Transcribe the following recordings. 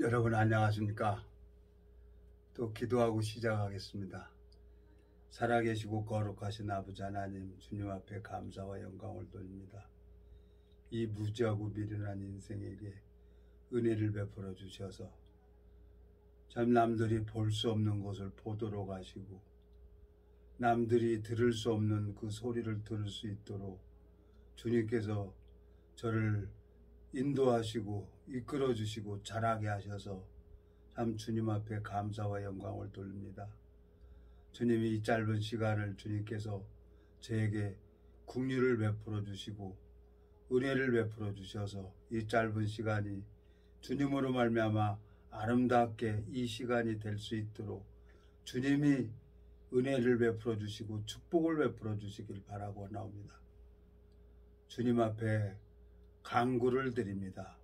여러분 안녕하십니까? 또 기도하고 시작하겠습니다. 살아계시고 거룩하신 아버지 하나님, 주님 앞에 감사와 영광을 돌립니다. 이 무지하고 미련한 인생에게 은혜를 베풀어 주셔서 참 남들이 볼 수 없는 것을 보도록 하시고 남들이 들을 수 없는 그 소리를 들을 수 있도록 주님께서 저를 인도하시고 이끌어 주시고 자라게 하셔서 참 주님 앞에 감사와 영광을 돌립니다. 주님이 이 짧은 시간을 주님께서 저에게 긍휼을 베풀어 주시고 은혜를 베풀어 주셔서 이 짧은 시간이 주님으로 말미암아 아름답게 이 시간이 될 수 있도록 주님이 은혜를 베풀어 주시고 축복을 베풀어 주시길 바라고 나옵니다. 주님 앞에 간구를 드립니다.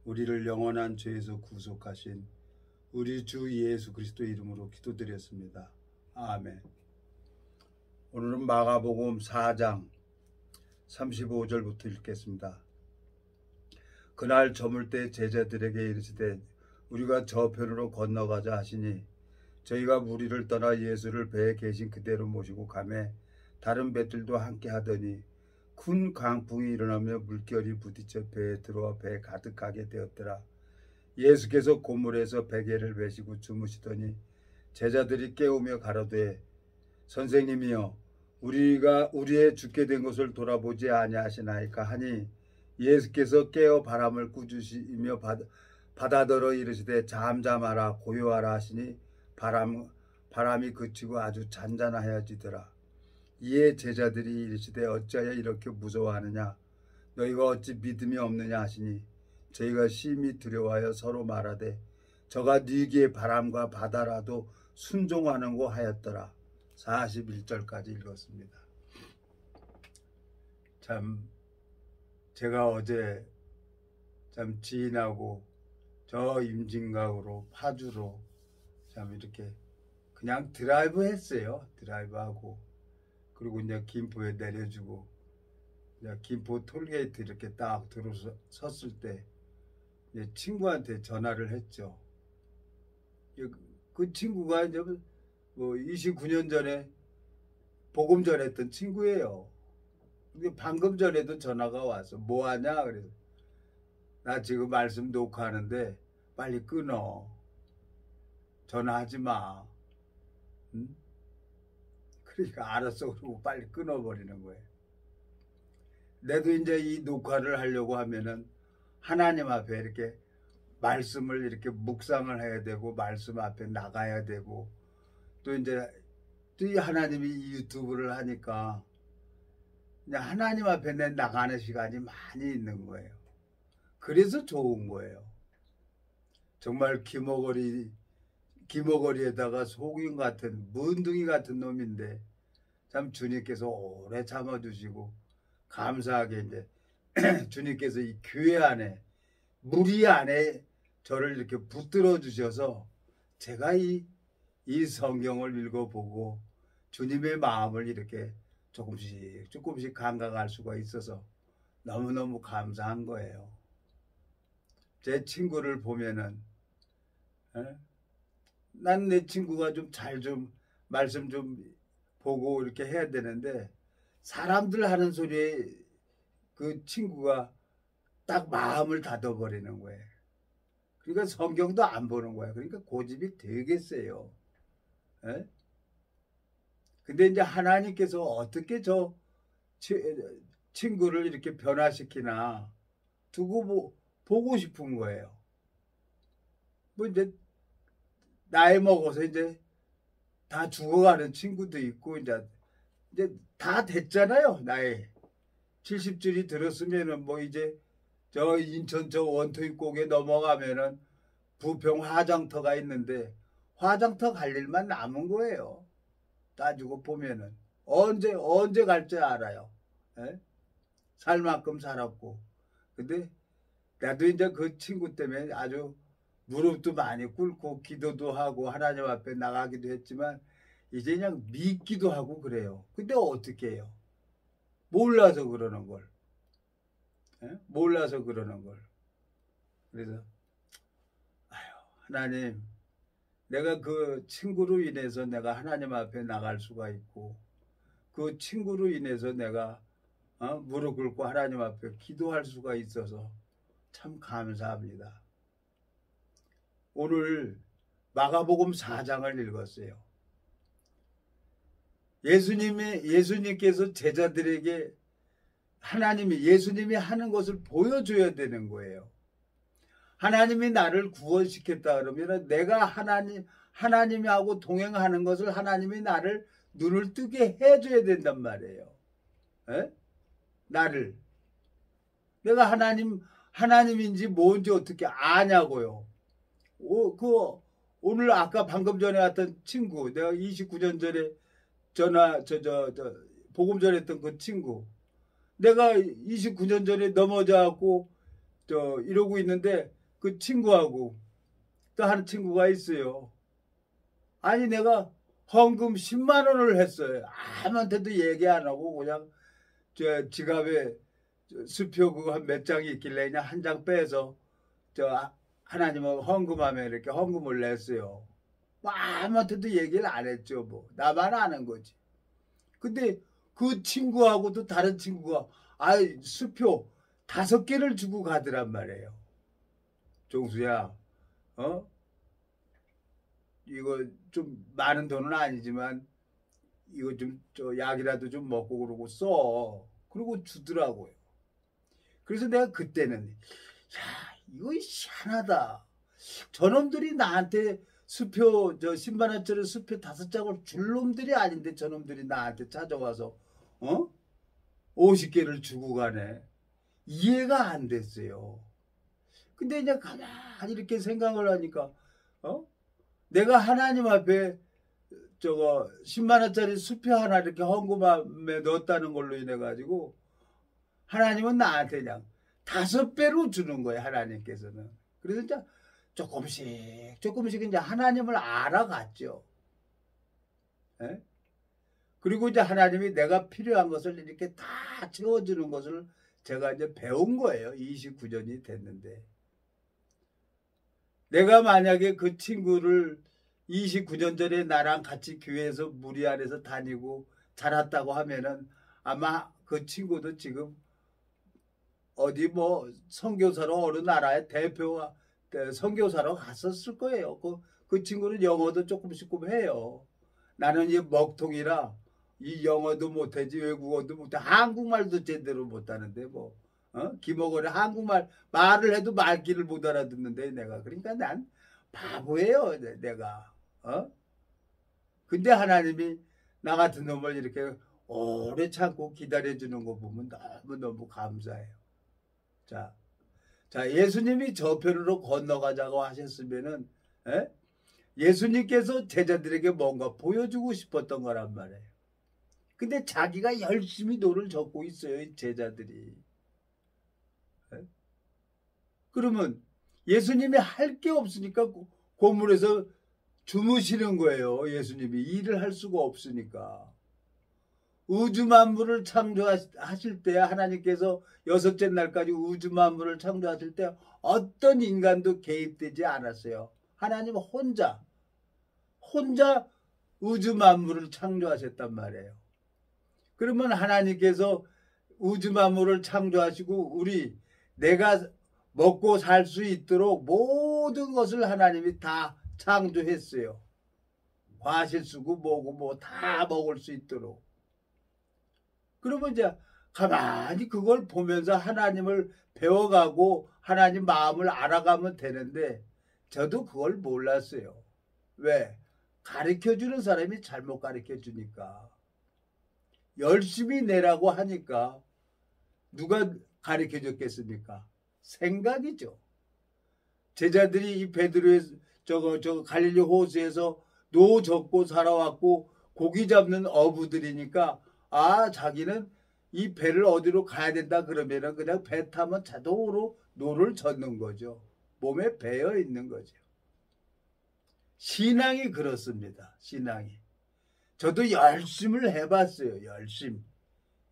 우리를 영원한 죄에서 구속하신 우리 주 예수 그리스도 이름으로 기도드렸습니다. 아멘. 오늘은 마가복음 4장 35절부터 읽겠습니다. 그날 저물 때 제자들에게 이르시되 우리가 저편으로 건너가자 하시니 저희가 무리를 떠나 예수를 배에 계신 그대로 모시고 가매 다른 배들도 함께 하더니 큰 강풍이 일어나며 물결이 부딪혀 배에 들어와 배에 가득하게 되었더라. 예수께서 고물에서 베개를 베시고 주무시더니 제자들이 깨우며 가로되 선생님이여 우리가 우리의 죽게 된 것을 돌아보지 아니하시나이까 하니 예수께서 깨어 바람을 꾸짖으시며 바다더러 이르시되 잠잠하라 고요하라 하시니 바람이 그치고 아주 잔잔하여지더라. 이에 제자들이 이르시되 어찌하여 이렇게 무서워하느냐 너희가 어찌 믿음이 없느냐 하시니 저희가 심히 두려워하여 서로 말하되 저가 네게 바람과 바다라도 순종하는고 하였더라. 41절까지 읽었습니다. 참 제가 어제 참 지인하고 저 임진각으로 파주로 참 이렇게 그냥 드라이브 했어요. 드라이브하고 그리고 이제 김포에 내려주고 이제 김포 톨게이트 이렇게 딱 들어섰을 때 이제 친구한테 전화를 했죠. 그 친구가 이제 뭐 29년 전에 복음 전했던 친구예요. 근데 방금 전에도 전화가 와서 뭐 하냐 그래서 나 지금 말씀 녹화하는데 빨리 끊어. 전화하지 마. 응? 그러니까 알았어 그러고 빨리 끊어버리는 거예요. 내도 이제 이 녹화를 하려고 하면은 하나님 앞에 이렇게 말씀을 이렇게 묵상을 해야 되고 말씀 앞에 나가야 되고 또 이제 또 이 하나님이 이 유튜브를 하니까 그냥 하나님 앞에 내 나가는 시간이 많이 있는 거예요. 그래서 좋은 거예요. 정말 기머거리에다가 속임 같은 문둥이 같은 놈인데 참 주님께서 오래 참아주시고 감사하게 이제 주님께서 이 교회 안에 무리 안에 저를 이렇게 붙들어 주셔서 제가 이 성경을 읽어보고 주님의 마음을 이렇게 조금씩 감각할 수가 있어서 너무너무 감사한 거예요. 제 친구를 보면은 난 내 친구가 좀 말씀 좀 보고 이렇게 해야 되는데 사람들 하는 소리에 그 친구가 딱 마음을 닫아버리는 거예요. 그러니까 성경도 안 보는 거예요. 그러니까 고집이 되게 세요. 에? 근데 이제 하나님께서 어떻게 저 친구를 이렇게 변화시키나 두고 보고 싶은 거예요. 뭐 이제 나이 먹어서 이제 다 죽어가는 친구도 있고 이제 다 됐잖아요. 나이 70줄이 들었으면은 뭐 이제 저 인천 저 원토입고개 넘어가면은 부평 화장터가 있는데 화장터 갈 일만 남은 거예요. 따지고 보면은 언제 갈지 알아요. 에? 살 만큼 살았고. 근데 나도 이제 그 친구 때문에 아주 무릎도 많이 꿇고 기도도 하고 하나님 앞에 나가기도 했지만 이제 그냥 믿기도 하고 그래요. 근데 어떻게 해요? 몰라서 그러는 걸. 몰라서 그러는 걸. 그래서 하나님, 내가 그 친구로 인해서 내가 하나님 앞에 나갈 수가 있고 그 친구로 인해서 내가 무릎 꿇고 하나님 앞에 기도할 수가 있어서 참 감사합니다. 오늘 마가복음 4장을 읽었어요. 예수님께서 제자들에게 예수님이 하는 것을 보여줘야 되는 거예요. 하나님이 나를 구원시켰다 그러면 내가 하나님하고 동행하는 것을 하나님이 나를 눈을 뜨게 해줘야 된단 말이에요. 에? 내가 하나님인지 뭔지 어떻게 아냐고요. 오늘 아까 방금 전에 왔던 친구, 내가 29년 전에 복음 전했던 그 친구, 내가 29년 전에 넘어져갖고 이러고 있는데 그 친구하고 또 하는 친구가 있어요. 아니 내가 헌금 10만 원을 했어요. 아무한테도 얘기 안 하고 그냥 지갑에 수표 그거 한 몇 장이 있길래 그냥 한 장 빼서 하나님은 헌금하면 이렇게 헌금을 냈어요. 뭐 아무한테도 얘기를 안 했죠. 뭐 나만 아는 거지. 근데 그 친구하고도 다른 친구가 수표 5개를 주고 가더란 말이에요. 종수야, 이거 좀 많은 돈은 아니지만 이거 좀 약이라도 좀 먹고 그러고 써. 그러고 주더라고요. 그래서 내가 그때는 이거 희한하다. 저놈들이 나한테 수표 10만 원짜리 수표 5장을 줄 놈들이 아닌데 저놈들이 나한테 찾아와서 50개를 주고 가네. 이해가 안 됐어요. 근데 이제 가만히 이렇게 생각을 하니까 내가 하나님 앞에 10만 원짜리 수표 하나 이렇게 헌금함에 넣었다는 걸로 인해 가지고 하나님은 나한테 그냥 5배로 주는 거예요. 하나님께서는. 그래서 이제 조금씩 이제 하나님을 알아갔죠. 에? 그리고 이제 하나님이 내가 필요한 것을 이렇게 다 채워주는 것을 제가 이제 배운 거예요. 29년이 됐는데. 내가 만약에 그 친구를 29년 전에 나랑 같이 교회에서 무리 안에서 다니고 자랐다고 하면은 아마 그 친구도 지금 어디 뭐 선교사로 어느 나라의 대표가 선교사로 갔었을 거예요. 그 친구는 영어도 조금씩 해요. 나는 이 먹통이라 이 영어도 못하지 외국어도 못해 한국말도 제대로 못하는데 뭐 기목원에 한국말 말을 해도 말귀를 못 알아듣는데 내가 그러니까 난 바보예요 내가 근데 하나님이 나 같은 놈을 이렇게 오래 참고 기다려주는 거 보면 너무너무 감사해요. 자 예수님이 저편으로 건너가자고 하셨으면은 예수님께서 제자들에게 뭔가 보여주고 싶었던 거란 말이에요. 근데 자기가 열심히 노를 젓고 있어요. 이 제자들이. 그러면 예수님이 할 게 없으니까 고물에서 주무시는 거예요. 예수님이 일을 할 수가 없으니까. 우주 만물을 창조하실 때 하나님께서 6째 날까지 우주 만물을 창조하실 때 어떤 인간도 개입되지 않았어요. 하나님 혼자 우주 만물을 창조하셨단 말이에요. 그러면 하나님께서 우주 만물을 창조하시고 내가 먹고 살 수 있도록 모든 것을 하나님이 다 창조했어요. 과실 쓰고 뭐고 뭐 다 먹을 수 있도록. 그러면 이제 가만히 그걸 보면서 하나님을 배워가고 하나님 마음을 알아가면 되는데 저도 그걸 몰랐어요. 왜? 가르쳐주는 사람이 잘못 가르쳐주니까. 열심히 내라고 하니까 누가 가르쳐줬겠습니까? 생각이죠. 제자들이 이 베드로의 갈릴리 호수에서 노 젓고 살아왔고 고기 잡는 어부들이니까 자기는 이 배를 어디로 가야 된다 그러면은 그냥 배 타면 자동으로 노를 젓는 거죠. 몸에 배어 있는 거죠. 신앙이 그렇습니다. 신앙이. 저도 열심을 해봤어요.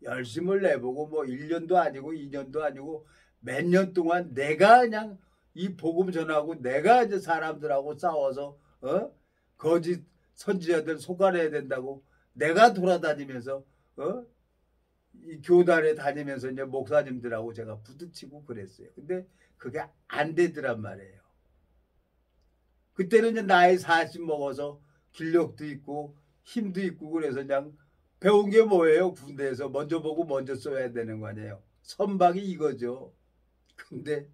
열심을 내보고 뭐 1년도 아니고 2년도 아니고 몇 년 동안 내가 그냥 이 복음 전하고 내가 이제 사람들하고 싸워서 거짓 선지자들 속아내야 된다고 내가 돌아다니면서 이 교단에 다니면서 이제 목사님들하고 제가 부딪히고 그랬어요. 근데 그게 안 되더란 말이에요. 그때는 이제 나이 40 먹어서 기력도 있고 힘도 있고 그래서 그냥 배운 게 뭐예요? 군대에서 먼저 보고 먼저 써야 되는 거 아니에요. 선박이 이거죠. 근데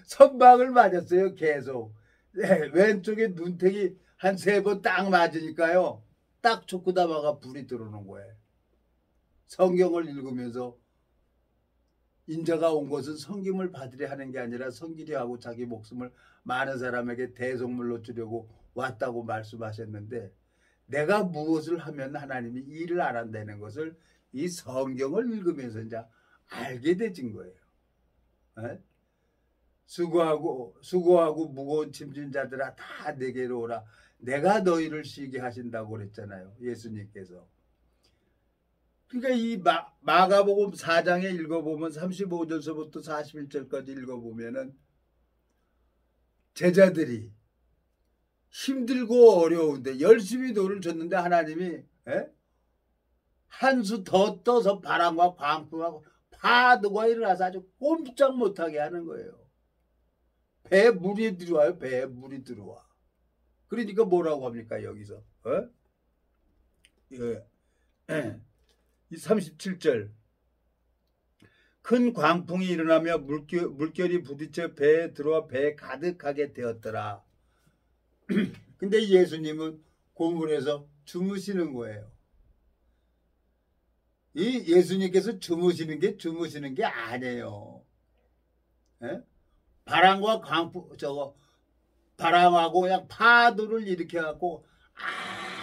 선박을 맞았어요. 계속. 네, 왼쪽에 눈탱이 한 3번 딱 맞으니까요. 딱 초크다마가 불이 들어오는 거예요. 성경을 읽으면서 인자가 온 것은 성김을 받으려 하는 게 아니라 성기려 하고 자기 목숨을 많은 사람에게 대속물로 주려고 왔다고 말씀하셨는데 내가 무엇을 하면 하나님이 일을 안 한다는 것을 이 성경을 읽으면서 이제 알게 되진 거예요. 에? 수고하고 무거운 짐진 자들아 다 내게로 오라. 내가 너희를 쉬게 하신다고 그랬잖아요. 예수님께서. 그러니까 이 마가복음 4장에 읽어보면 35절서부터 41절까지 읽어보면은 제자들이 힘들고 어려운데 열심히 노를 줬는데 하나님이 한 수 더 떠서 바람과 광풍하고 파도가 일어나서 아주 꼼짝 못하게 하는 거예요. 배에 물이 들어와요. 배에 물이 들어와. 그러니까 뭐라고 합니까 여기서? 예. 이 37절 큰 광풍이 일어나며 물결이 부딪혀 배에 들어와 배에 가득하게 되었더라. 근데 예수님은 고물에서 주무시는 거예요. 이 예수님께서 주무시는 게 아니에요. 에? 바람과 광풍 바람하고 그냥 파도를 일으켜갖고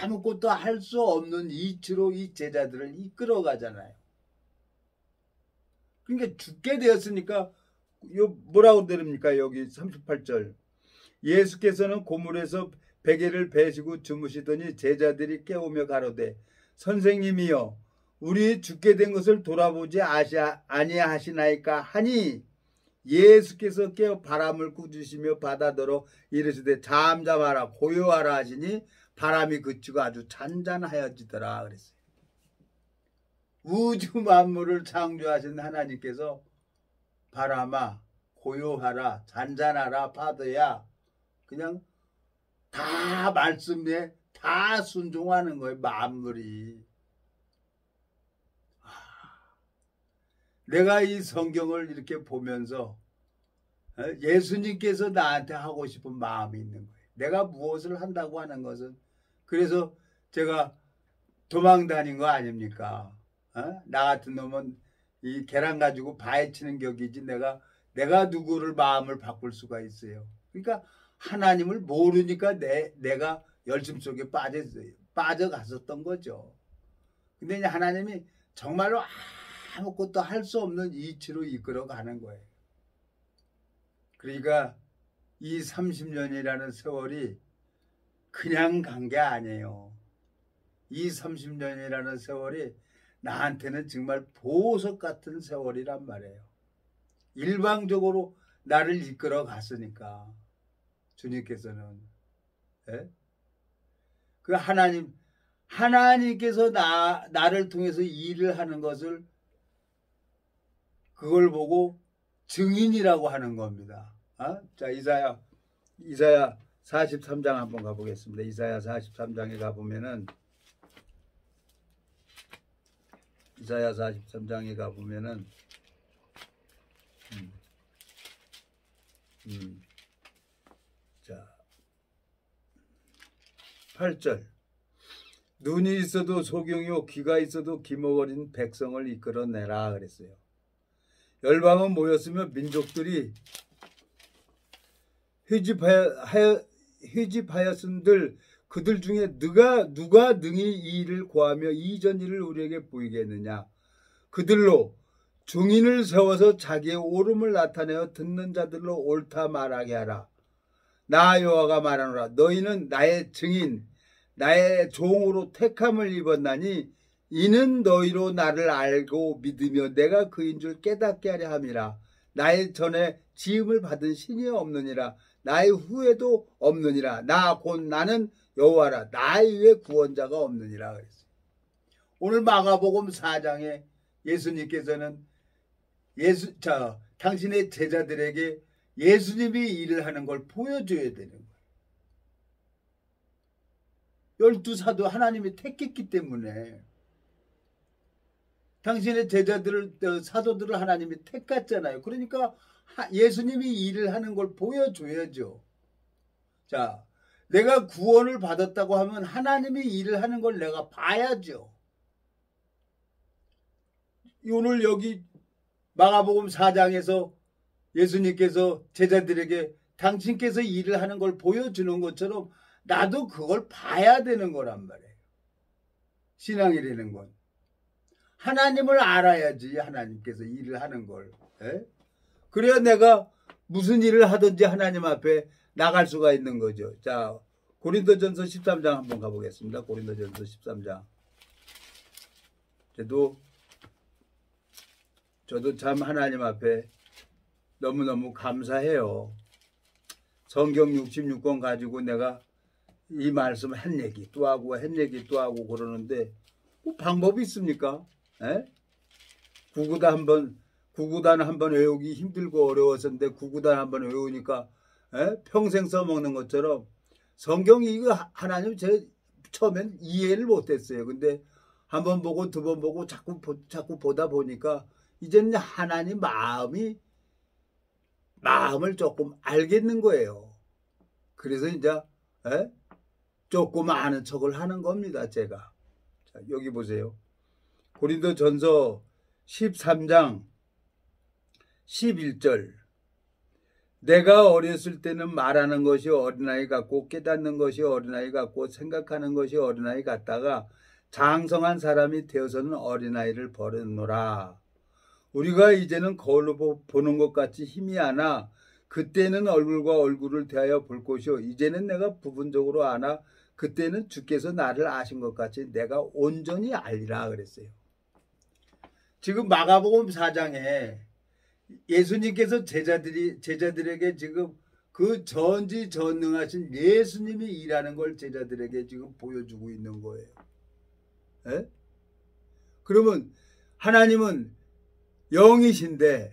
아무것도 할 수 없는 이치로 이 제자들을 이끌어 가잖아요. 그러니까 죽게 되었으니까 뭐라고 들립니까? 여기 38절 예수께서는 고물에서 베개를 베시고 주무시더니 제자들이 깨우며 가로되 선생님이여 우리 죽게 된 것을 돌아보지 아니하시나이까 하니 예수께서 깨어 바람을 꾸짖으시며 바다더러 이르시되 잠잠하라 고요하라 하시니 바람이 그치고 아주 잔잔하여지더라 그랬어요. 우주 만물을 창조하신 하나님께서 바람아 고요하라 잔잔하라 파도야 그냥 다 말씀에 다 순종하는 거예요. 만물이. 내가 이 성경을 이렇게 보면서 예수님께서 나한테 하고 싶은 마음이 있는 거예요. 내가 무엇을 한다고 하는 것은 그래서 제가 도망 다닌 거 아닙니까? 나 같은 놈은 이 계란 가지고 바위치는 격이지 내가 누구를 마음을 바꿀 수가 있어요. 그러니까 하나님을 모르니까 내가 열심 속에 빠져갔었던 거죠. 근데 이제 하나님이 정말로 아무것도 할 수 없는 이치로 이끌어가는 거예요. 그러니까 이 30년이라는 세월이 그냥 간 게 아니에요. 이 30년이라는 세월이 나한테는 정말 보석 같은 세월이란 말이에요. 일방적으로 나를 이끌어 갔으니까 주님께서는 그 하나님께서 나를 통해서 일을 하는 것을 그걸 보고 증인이라고 하는 겁니다. 자, 이사야 43장 한번 가보겠습니다. 이사야 43장에 가보면은 이사야 43장에 가보면은 자 8절 눈이 있어도 소경이요 귀가 있어도 기머거린 백성을 이끌어내라 그랬어요. 열방은 모였으며 민족들이 회집하였은들 그들 중에 누가 능히 이 일을 고하며 이전 일을 우리에게 보이겠느냐. 그들로 증인을 세워서 자기의 옳음을 나타내어 듣는 자들로 옳다 말하게 하라. 나 여호와가 말하노라. 너희는 나의 증인 나의 종으로 택함을 입었나니 이는 너희로 나를 알고 믿으며 내가 그인 줄 깨닫게 하려 함이라. 나의 전에 지음을 받은 신이 없느니라. 나의 후에도 없느니라. 나 곧 나는 여호와라. 나 이외에 구원자가 없느니라 그랬어요. 오늘 마가복음 4장에 예수님께서는 당신의 제자들에게 예수님이 일을 하는 걸 보여줘야 되는 거예요. 12사도 하나님이 택했기 때문에 당신의 사도들을 하나님이 택했잖아요. 그러니까 예수님이 일을 하는 걸 보여줘야죠. 자, 내가 구원을 받았다고 하면 하나님이 일을 하는 걸 내가 봐야죠. 오늘 여기 마가복음 4장에서 예수님께서 제자들에게 당신께서 일을 하는 걸 보여주는 것처럼 나도 그걸 봐야 되는 거란 말이에요. 신앙이라는 건. 하나님을 알아야지 하나님께서 일을 하는 걸. 에? 그래야 내가 무슨 일을 하든지 하나님 앞에 나갈 수가 있는 거죠. 자, 고린도전서 13장 한번 가보겠습니다. 고린도전서 13장. 저도 참 하나님 앞에 너무너무 감사해요. 성경 66권 가지고 내가 이 말씀 한 얘기 또 하고 한 얘기 또 하고 그러는데 뭐 방법이 있습니까? 에? 구구단 한번 외우기 힘들고 어려웠었는데 구구단 한번 외우니까 평생 써먹는 것처럼 성경이 이거 하나님 제가 처음엔 이해를 못했어요. 근데 한 번 보고 두 번 보고 자꾸 보다 보니까 이제는 하나님 마음을 조금 알겠는 거예요. 그래서 이제 조금 아는 척을 하는 겁니다. 제가. 자, 여기 보세요. 고린도전서 13장 11절. 내가 어렸을 때는 말하는 것이 어린아이 같고 깨닫는 것이 어린아이 같고 생각하는 것이 어린아이 같다가 장성한 사람이 되어서는 어린아이를 버렸노라. 우리가 이제는 거울로 보는 것 같이 힘이 아나 그때는 얼굴과 얼굴을 대하여 볼 것이요 이제는 내가 부분적으로 아나 그때는 주께서 나를 아신 것 같이 내가 온전히 알리라 그랬어요. 지금 마가복음 4장에 예수님께서 제자들에게 지금 그 전지전능하신 예수님이 일하는 걸 제자들에게 지금 보여주고 있는 거예요. 에? 그러면 하나님은 영이신데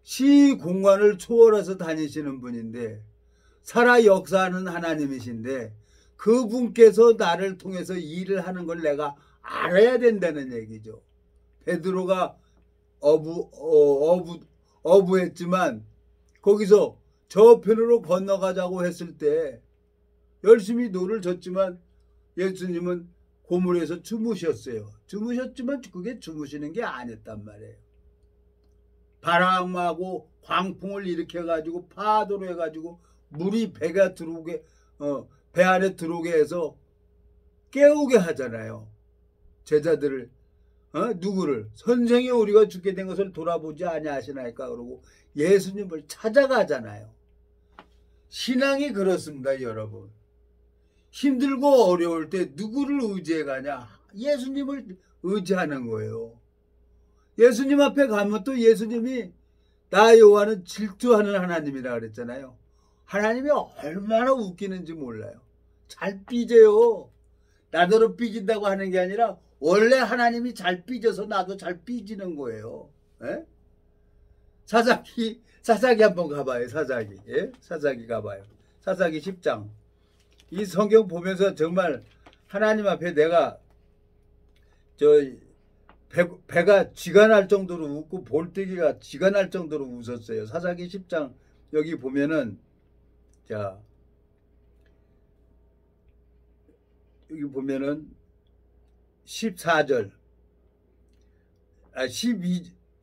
시공간을 초월해서 다니시는 분인데 살아 역사하는 하나님이신데 그분께서 나를 통해서 일을 하는 걸 내가 알아야 된다는 얘기죠. 베드로가 어부했지만 거기서 저편으로 건너가자고 했을 때 열심히 노를 졌지만 예수님은 고물에서 주무셨어요. 주무셨지만 그게 주무시는 게 아니었단 말이에요. 바람하고 광풍을 일으켜가지고 파도로 해가지고 물이 배 안에 들어오게 해서 깨우게 하잖아요. 제자들을 누구를 선생이 우리가 죽게 된 것을 돌아보지 아니하시나이까 그러고 예수님을 찾아가잖아요. 신앙이 그렇습니다. 여러분. 힘들고 어려울 때 누구를 의지해 가냐? 예수님을 의지하는 거예요. 예수님 앞에 가면 또 예수님이 나 여호와는 질투하는 하나님이라 그랬잖아요. 하나님이 얼마나 웃기는지 몰라요. 잘 삐져요. 나더러 삐진다고 하는 게 아니라 원래 하나님이 잘 삐져서 나도 잘 삐지는 거예요. 에? 사사기 한번 가봐요. 사사기. 예? 사사기 가봐요. 사사기 10장. 이 성경 보면서 정말 하나님 앞에 내가 배가 쥐가 날 정도로 웃고 볼때기가 쥐가 날 정도로 웃었어요. 사사기 10장 여기 보면은 자 여기 보면은 14절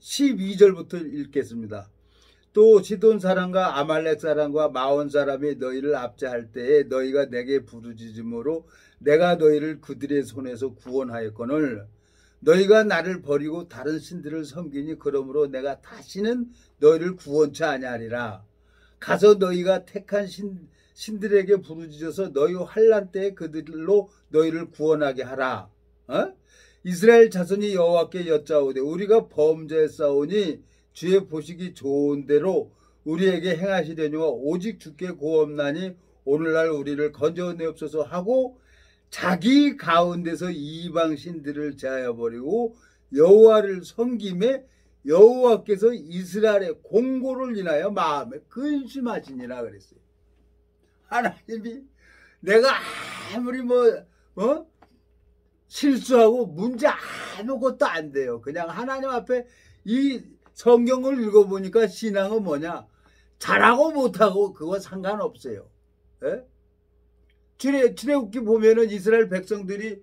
12절부터 읽겠습니다. 또 시돈 사람과 아말렉 사람과 마온 사람이 너희를 압제할 때에 너희가 내게 부르짖음으로 내가 너희를 그들의 손에서 구원하였거늘 너희가 나를 버리고 다른 신들을 섬기니 그러므로 내가 다시는 너희를 구원치 아니하리라. 가서 너희가 택한 신들에게 부르짖어서 너희 환난 때에 그들로 너희를 구원하게 하라. 이스라엘 자손이 여호와께 여짜오되 우리가 범죄했사오니 주의 보시기 좋은 대로 우리에게 행하시려니와 오직 주께 구원나니 오늘날 우리를 건져내옵소서 하고 자기 가운데서 이방 신들을 제하여버리고 여호와를 섬김에 여호와께서 이스라엘의 공고를 인하여 마음에 근심하시니라 그랬어요. 하나님이 내가 아무리 실수하고 문제 아무것도 안 돼요. 그냥 하나님 앞에 이 성경을 읽어보니까 신앙은 뭐냐? 잘하고 못하고 그거 상관없어요. 예? 출애굽기 보면은 이스라엘 백성들이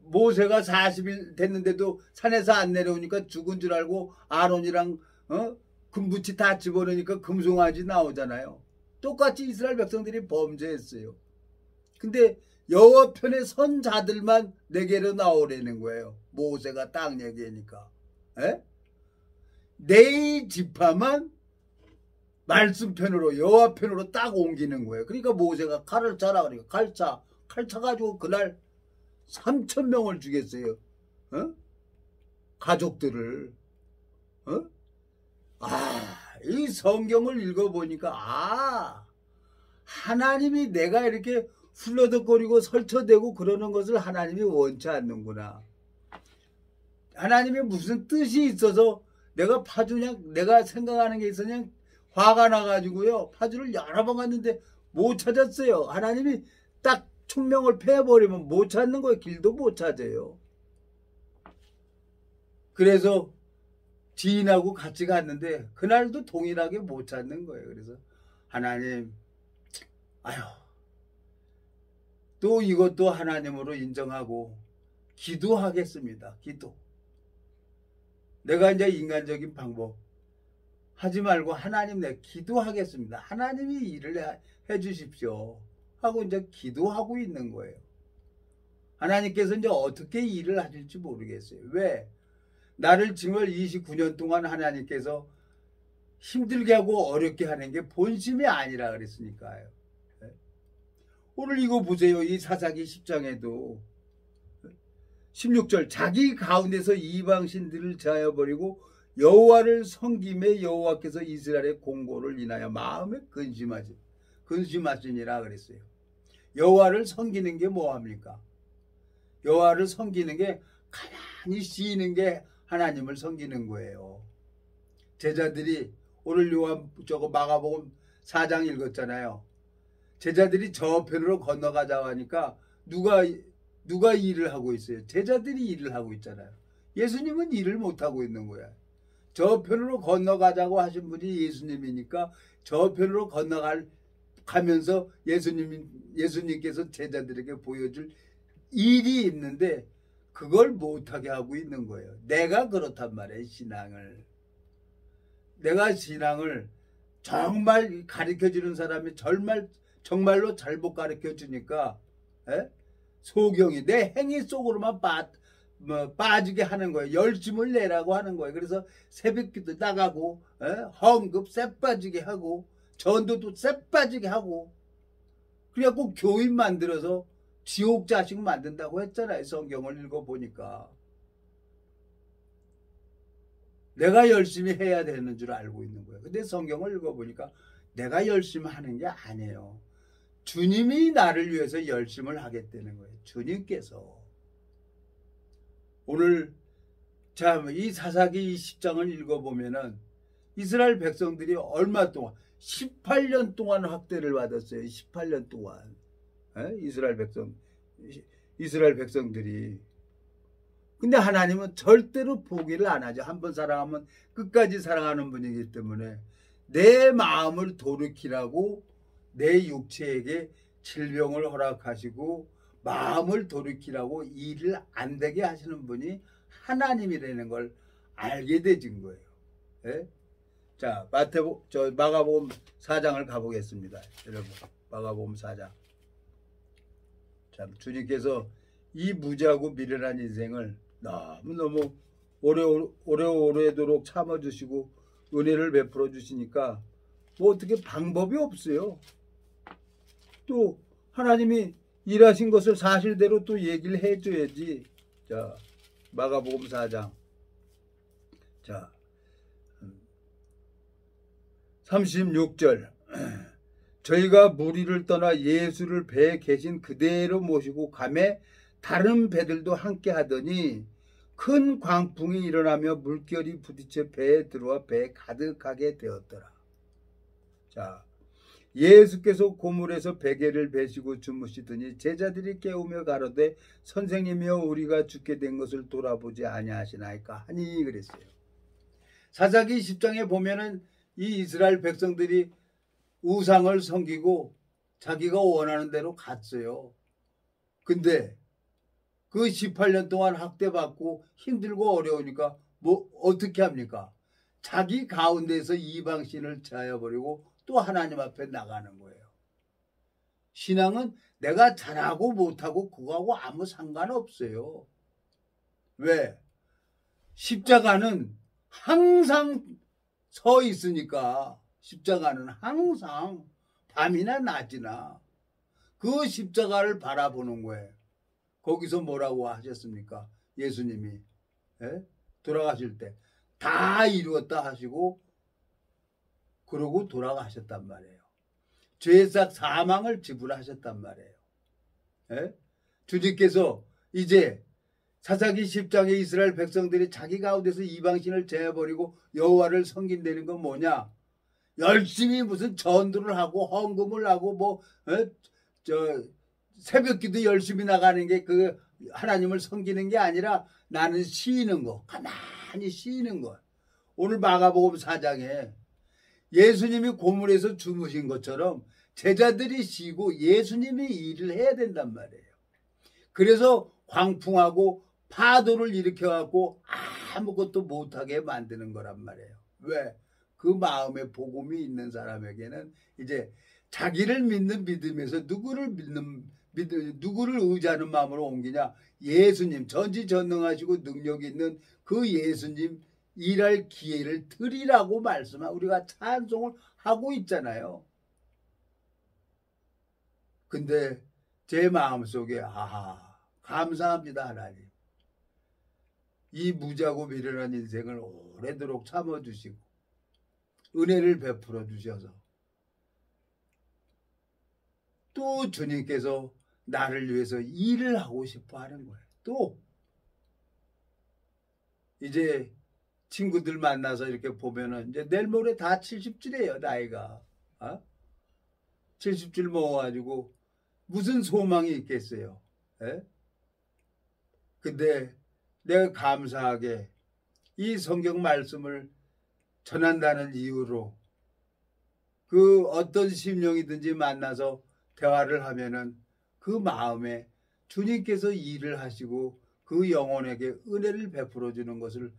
모세가 40일 됐는데도 산에서 안 내려오니까 죽은 줄 알고 아론이랑 금붙이 다 집어넣으니까 금송아지 나오잖아요. 똑같이 이스라엘 백성들이 범죄했어요. 근데 여호와 편에 선 자들만 내게로 나오라는 거예요. 모세가 딱 얘기하니까. 에? 네 지파만 말씀 편으로 여호와 편으로 딱 옮기는 거예요. 그러니까 모세가 칼을 차라 그러니까 칼 차가지고 그날 3,000명을 죽였어요. 가족들을. 이 성경을 읽어보니까 하나님이 내가 이렇게 훌러덕거리고 설쳐대고 그러는 것을 하나님이 원치 않는구나. 하나님이 무슨 뜻이 있어서 내가 내가 생각하는 게 있어 그냥 화가 나가지고요. 파주를 여러 번 갔는데 못 찾았어요. 하나님이 딱 총명을 패버리면 못 찾는 거예요. 길도 못 찾아요. 그래서 지인하고 같이 갔는데 그날도 동일하게 못 찾는 거예요. 그래서 하나님, 또 이것도 하나님으로 인정하고 기도하겠습니다. 기도. 내가 이제 인간적인 방법 하지 말고 하나님 내 기도하겠습니다. 하나님이 일을 해 주십시오. 하고 이제 기도하고 있는 거예요. 하나님께서 이제 어떻게 일을 하실지 모르겠어요. 왜? 나를 정말 29년 동안 하나님께서 힘들게 하고 어렵게 하는 게 본심이 아니라 그랬으니까요. 오늘 이거 보세요. 이 사사기 10장에도 16절 자기 가운데서 이방 신들을 제하여버리고 여호와를 섬김에 여호와께서 이스라엘의 공고를 인하여 마음에 근심하시니라 그랬어요. 여호와를 섬기는 게 뭐합니까? 여호와를 섬기는 게 가만히 쉬는 게 하나님을 섬기는 거예요. 제자들이 오늘 마가복음 4장 읽었잖아요. 제자들이 저편으로 건너가자고 하니까 누가 일을 하고 있어요? 제자들이 일을 하고 있잖아요. 예수님은 일을 못하고 있는 거야. 저편으로 건너가자고 하신 분이 예수님이니까 저편으로 가면서 예수님께서 제자들에게 보여줄 일이 있는데 그걸 못하게 하고 있는 거예요. 내가 그렇단 말이에요. 내가 신앙을 정말 가르쳐주는 사람이 정말로 잘못 가르쳐주니까 소경이 내 행위 속으로만 빠지게 하는 거예요. 열심을 내라고 하는 거예요. 그래서 새벽기도 나가고 헌금 쎄 빠지게 하고 전도도 쎄 빠지게 하고 그래갖고 교인 만들어서 지옥 자식 만든다고 했잖아요. 성경을 읽어보니까. 내가 열심히 해야 되는 줄 알고 있는 거예요. 근데 성경을 읽어보니까 내가 열심히 하는 게 아니에요. 주님이 나를 위해서 열심을 하겠다는 거예요. 주님께서. 오늘 이 사사기 10장을 읽어보면은 이스라엘 백성들이 얼마 동안 18년 동안 학대를 받았어요. 18년 동안. 이스라엘 백성들이. 근데 하나님은 절대로 포기를 안 하죠. 한번 사랑하면 끝까지 사랑하는 분이기 때문에 내 마음을 돌이키라고 내 육체에게 질병을 허락하시고 마음을 돌이키라고 일을 안 되게 하시는 분이 하나님이라는 걸 알게 되진 거예요. 예? 자, 마가복음 4장을 가보겠습니다. 여러분, 마가복음 4장. 참, 주님께서 이 무지하고 미련한 인생을 너무너무 오래도록 참아주시고 은혜를 베풀어 주시니까 뭐 어떻게 방법이 없어요. 또 하나님이 일하신 것을 사실대로 또 얘기를 해줘야지. 자, 마가복음 4장. 자, 36절 저희가 무리를 떠나 예수를 배에 계신 그대로 모시고 가매 다른 배들도 함께 하더니 큰 광풍이 일어나며 물결이 부딪혀 배에 들어와 배에 가득하게 되었더라. 자, 예수께서 고물에서 베개를 베시고 주무시더니 제자들이 깨우며 가로되 선생님이여 우리가 죽게 된 것을 돌아보지 아니하시나이까 하니 그랬어요. 사사기 10장에 보면은 이 이스라엘 백성들이 우상을 섬기고 자기가 원하는 대로 갔어요. 근데 그 18년 동안 학대받고 힘들고 어려우니까 뭐 어떻게 합니까? 자기 가운데서 이방신을 차여버리고 또 하나님 앞에 나가는 거예요. 신앙은 내가 잘하고 못하고 그거하고 아무 상관없어요. 왜? 십자가는 항상 서 있으니까. 십자가는 항상 밤이나 낮이나 그 십자가를 바라보는 거예요. 거기서 뭐라고 하셨습니까? 예수님이 돌아가실 때 다 이루었다 하시고 그러고 돌아가셨단 말이에요. 죄삭 사망을 지불하셨단 말이에요. 주님께서 이제 사사기 10장에 이스라엘 백성들이 자기 가운데서 이방신을 제어버리고 여호와를 섬긴다는 건 뭐냐? 열심히 무슨 전도를 하고 헌금을 하고 새벽기도 열심히 나가는 게 그 하나님을 섬기는 게 아니라 나는 쉬는 거, 가만히 쉬는 거. 오늘 마가복음 4장에 예수님이 고물에서 주무신 것처럼 제자들이 쉬고 예수님이 일을 해야 된단 말이에요. 그래서 광풍하고 파도를 일으켜갖고 아무것도 못하게 만드는 거란 말이에요. 왜? 그 마음에 복음이 있는 사람에게는 이제 자기를 믿는 믿음에서 누구를 의지하는 마음으로 옮기냐? 예수님, 전지전능하시고 능력 있는 그 예수님 일할 기회를 드리라고 말씀하고 우리가 찬송을 하고 있잖아요. 근데 제 마음속에 감사합니다 하나님. 이 무지하고 미련한 인생을 오래도록 참아주시고 은혜를 베풀어 주셔서 또 주님께서 나를 위해서 일을 하고 싶어 하는 거예요. 또 이제 친구들 만나서 이렇게 보면은 이제 내일 모레 다 70줄이에요 나이가. 70줄 먹어가지고 무슨 소망이 있겠어요. 근데 내가 감사하게 이 성경 말씀을 전한다는 이유로 그 어떤 심령이든지 만나서 대화를 하면은 그 마음에 주님께서 일을 하시고 그 영혼에게 은혜를 베풀어 주는 것을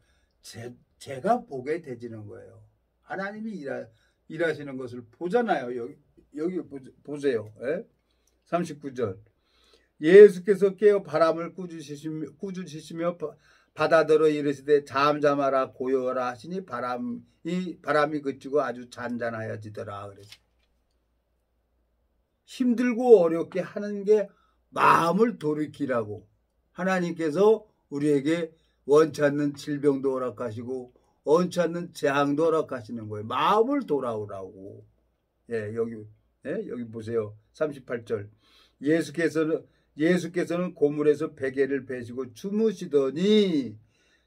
제가 보게 되지는 거예요. 하나님이 일하시는 것을 보잖아요. 여기 보세요. 39절 예수께서 깨어 바람을 꾸짖으시며 바다더러 이르시되 잠잠하라 고요하라 하시니 바람이 그치고 아주 잔잔하여지더라. 그랬어요. 힘들고 어렵게 하는 게 마음을 돌이키라고 하나님께서 우리에게 원치 않는 질병도 허락하시고 원치 않는 재앙도 허락하시는 거예요. 마음을 돌아오라고. 여기 보세요. 38절 예수께서는 고물에서 베개를 베시고 주무시더니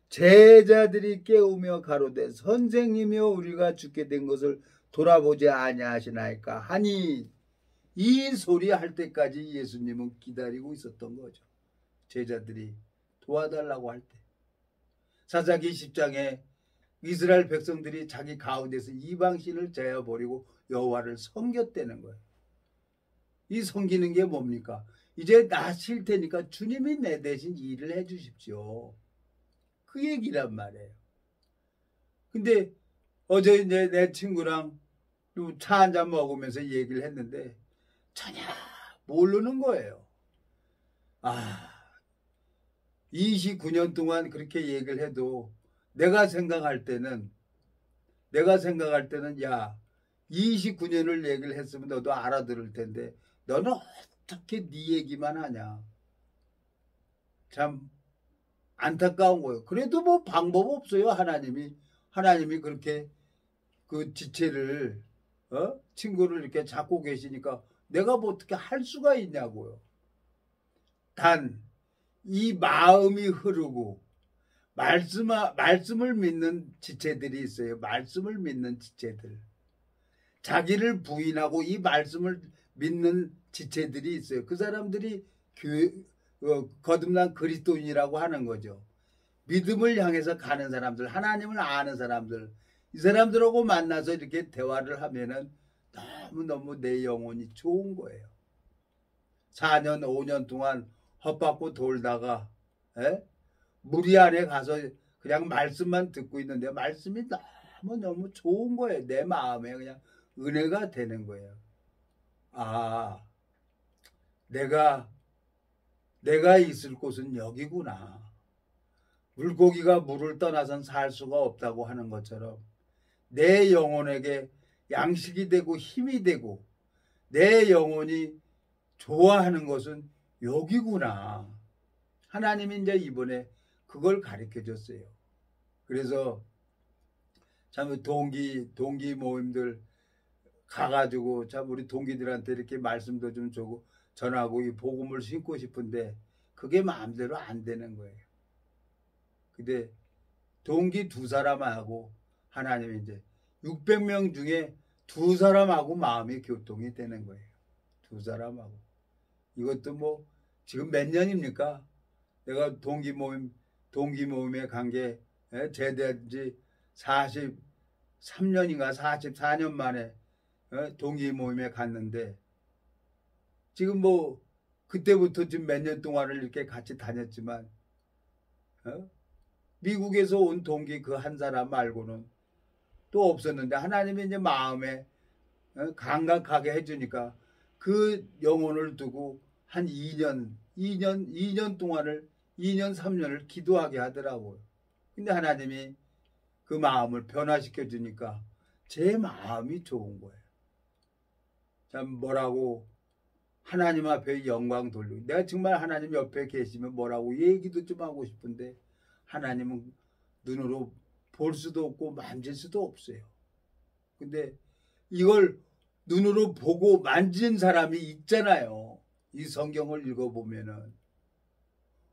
제자들이 깨우며 가로되 선생님이여 우리가 죽게 된 것을 돌아보지 아니하시나이까 하니 이 소리 할 때까지 예수님은 기다리고 있었던 거죠. 제자들이 도와달라고 할 때. 사사기 10장에 이스라엘 백성들이 자기 가운데서 이방신을 제어버리고 여호와를 섬겼다는 거예요. 이 섬기는 게 뭡니까? 이제 나 쉴 테니까 주님이 내 대신 일을 해 주십시오. 그 얘기란 말이에요. 근데 어제 이제 내 친구랑 차 한잔 먹으면서 얘기를 했는데 전혀 모르는 거예요. 29년 동안 그렇게 얘기를 해도 내가 생각할 때는 야 29년을 얘기를 했으면 너도 알아들을 텐데 너는 어떻게 네 얘기만 하냐. 참 안타까운 거예요. 그래도 뭐 방법 없어요. 하나님이 그렇게 그 지체를 친구를 이렇게 잡고 계시니까 내가 뭐 어떻게 할 수가 있냐고요. 단 이 마음이 흐르고 말씀을 믿는 지체들이 있어요. 말씀을 믿는 지체들. 자기를 부인하고 이 말씀을 믿는 지체들이 있어요. 그 사람들이 거듭난 그리스도인이라고 하는 거죠. 믿음을 향해서 가는 사람들, 하나님을 아는 사람들, 이 사람들하고 만나서 이렇게 대화를 하면은 너무너무 내 영혼이 좋은 거예요. 4년, 5년 동안 헛바고 돌다가 무리 안에 가서 그냥 말씀만 듣고 있는데 말씀이 너무너무 좋은 거예요. 내 마음에 그냥 은혜가 되는 거예요. 아, 내가 있을 곳은 여기구나. 물고기가 물을 떠나선 살 수가 없다고 하는 것처럼 내 영혼에게 양식이 되고 힘이 되고 내 영혼이 좋아하는 것은 여기구나. 하나님이 이제 이번에 그걸 가르쳐 줬어요. 그래서 참 동기 모임들 가가지고 참 우리 동기들한테 이렇게 말씀도 좀 주고 전하고 이 복음을 심고 싶은데 그게 마음대로 안 되는 거예요. 근데 동기 2사람하고 하나님이 이제 600명 중에 2사람하고 마음이 교통이 되는 거예요. 2사람하고. 이것도 뭐 지금 몇 년입니까? 내가 동기 모임에 간 게 제대한 지 43년인가 44년 만에 동기 모임에 갔는데 지금 뭐 그때부터 지금 몇 년 동안을 이렇게 같이 다녔지만 미국에서 온 동기 그 한 사람 말고는 또 없었는데 하나님이 이제 마음에 감각하게 해주니까 그 영혼을 두고 한 2년 동안을 2년 3년을 기도하게 하더라고요. 근데 하나님이 그 마음을 변화시켜 주니까 제 마음이 좋은 거예요. 참 뭐라고 하나님 앞에 영광 돌리고 내가 정말 하나님 옆에 계시면 뭐라고 얘기도 좀 하고 싶은데 하나님은 눈으로 볼 수도 없고 만질 수도 없어요. 근데 이걸 눈으로 보고 만진 사람이 있잖아요. 이 성경을 읽어보면은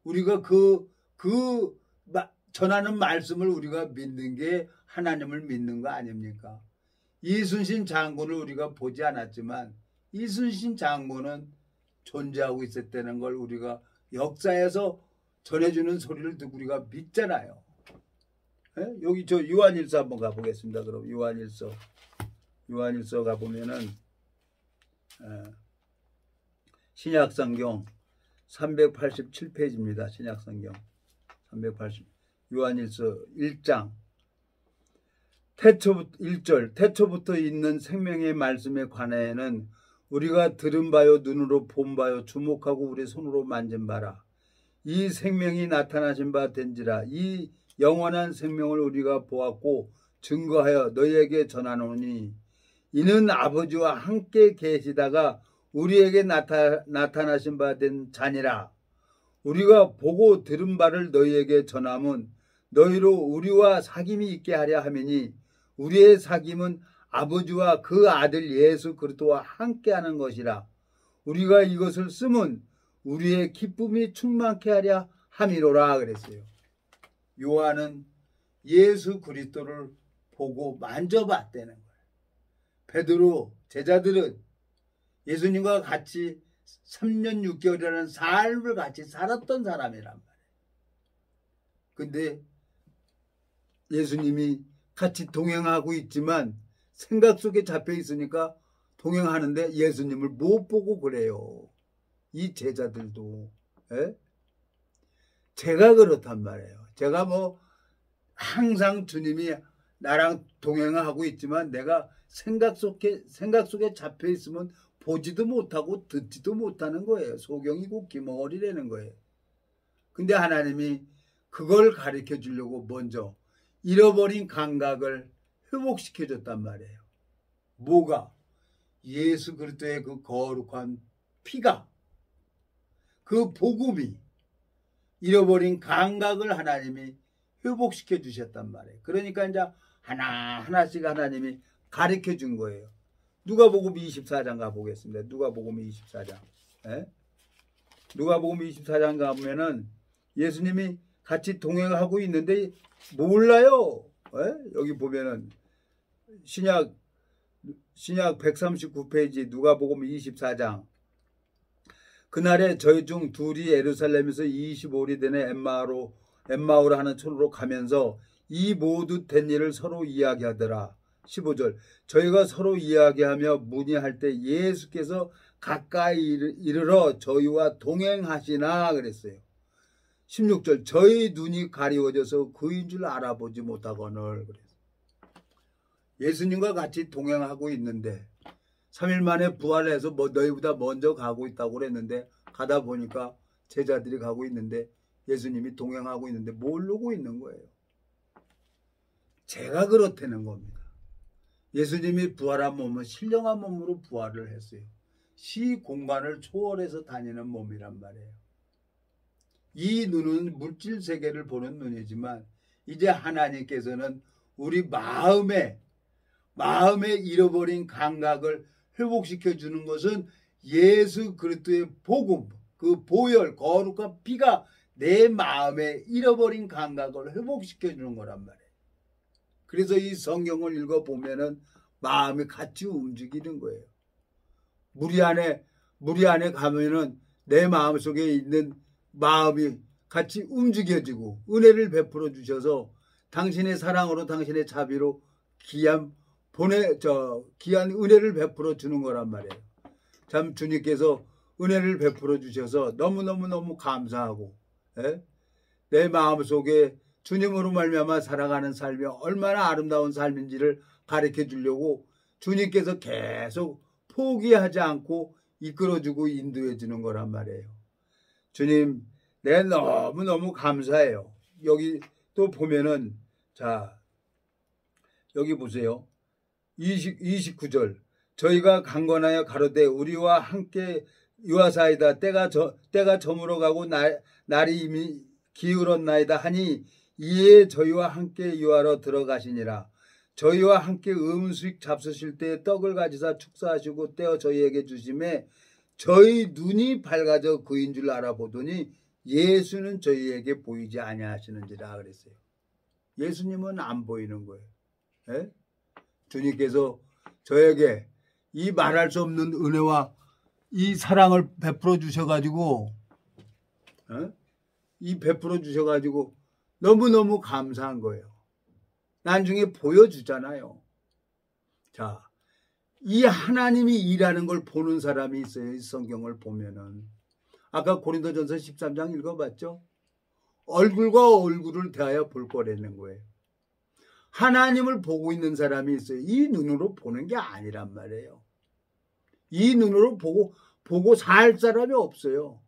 우리가 전하는 말씀을 우리가 믿는 게 하나님을 믿는 거 아닙니까? 이순신 장군을 우리가 보지 않았지만 이순신 장군은 존재하고 있었다는 걸 우리가 역사에서 전해주는 소리를 듣고 우리가 믿잖아요. 여기 저 요한일서 한번 가보겠습니다. 그럼 요한일서 가보면은 신약성경 387페이지입니다. 신약성경 380 요한일서 1장 1절 태초부터 있는 생명의 말씀에 관하여는 우리가 들은 바요 눈으로 본 바요 주목하고 우리 손으로 만진 바라. 이 생명이 나타나신 바 된지라. 이 영원한 생명을 우리가 보았고 증거하여 너희에게 전하노니 이는 아버지와 함께 계시다가 우리에게 나타나신 바 된 자니라. 우리가 보고 들은 바를 너희에게 전함은 너희로 우리와 사귐이 있게 하려 함이니 우리의 사귐은 아버지와 그 아들 예수 그리스도와 함께하는 것이라. 우리가 이것을 쓰면 우리의 기쁨이 충만케 하려 함이로라 그랬어요. 요한은 예수 그리스도를 보고 만져봤다는 거예요. 베드로 제자들은 예수님과 같이 3년 6개월이라는 삶을 같이 살았던 사람이란 말이에요. 근데 예수님이 같이 동행하고 있지만 생각 속에 잡혀 있으니까 동행하는데 예수님을 못 보고 그래요. 이 제자들도. 제가 그렇단 말이에요. 제가 뭐 항상 주님이 나랑 동행하고 있지만 내가 생각 속에 잡혀 있으면 보지도 못하고 듣지도 못하는 거예요. 소경이고 기머거리라는 거예요. 근데 하나님이 그걸 가르쳐 주려고 먼저 잃어버린 감각을 회복시켜 줬단 말이에요. 뭐가? 예수 그리스도의 그 거룩한 피가, 그 복음이 잃어버린 감각을 하나님이 회복시켜 주셨단 말이에요. 그러니까 이제 하나하나씩 하나님이 가르쳐 준 거예요. 누가복음 24장 가보겠습니다. 누가복음 24장. 예? 누가복음 24장 가보면은 예수님이 같이 동행하고 있는데 몰라요. 예? 여기 보면은 신약 139페이지 누가복음 24장. 그날에 저희 중 둘이 예루살렘에서 25일이 되는 엠마오라 하는 촌으로 가면서 이 모두 된 일을 서로 이야기하더라. 15절. 저희가 서로 이야기하며 문의할 때 예수께서 가까이 이르러 저희와 동행하시나 그랬어요. 16절. 저희 눈이 가리워져서 그인 줄 알아보지 못하거늘 그랬어요. 예수님과 같이 동행하고 있는데 3일 만에 부활해서 너희보다 먼저 가고 있다고 그랬는데 가다 보니까 제자들이 가고 있는데 예수님이 동행하고 있는데 모르고 있는 거예요. 제가 그렇다는 겁니다. 예수님이 부활한 몸은 신령한 몸으로 부활을 했어요. 시 공간을 초월해서 다니는 몸이란 말이에요. 이 눈은 물질 세계를 보는 눈이지만 이제 하나님께서는 우리 마음에 잃어버린 감각을 회복시켜 주는 것은 예수 그리스도의 복음, 그 보혈, 거룩한 피가 내 마음에 잃어버린 감각을 회복시켜 주는 거란 말이에요. 그래서 이 성경을 읽어보면은 마음이 같이 움직이는 거예요. 무리 안에 가면은 내 마음속에 있는 마음이 같이 움직여지고 은혜를 베풀어 주셔서 당신의 사랑으로 당신의 자비로 귀한 은혜를 베풀어 주는 거란 말이에요. 참 주님께서 은혜를 베풀어 주셔서 너무너무 감사하고, 예? 내 마음속에 주님으로 말미암아 살아가는 삶이 얼마나 아름다운 삶인지를 가르쳐 주려고 주님께서 계속 포기하지 않고 이끌어주고 인도해 주는 거란 말이에요. 주님, 내 너무너무 감사해요. 여기 또 보면은, 자, 여기 보세요. 29절. 저희가 강건하여 가로되 우리와 함께 유하사이다. 때가 저물어가고 날이 이미 기울었나이다 하니 이에 저희와 함께 유하러 들어가시니라. 저희와 함께 음식 잡수실 때 떡을 가지사 축사하시고 떼어 저희에게 주심에 저희 눈이 밝아져 그인 줄 알아보더니 예수는 저희에게 보이지 아니하시는지라 그랬어요. 예수님은 안 보이는 거예요. 예? 주님께서 저에게 이 말할 수 없는 은혜와 이 사랑을 베풀어 주셔가지고, 너무너무 감사한 거예요. 나중에 보여주잖아요. 자, 이 하나님이 일하는 걸 보는 사람이 있어요. 이 성경을 보면은. 아까 고린도전서 13장 읽어봤죠? 얼굴과 얼굴을 대하여 볼 거라는 거예요. 하나님을 보고 있는 사람이 있어요. 이 눈으로 보는 게 아니란 말이에요. 이 눈으로 보고 살 사람이 없어요.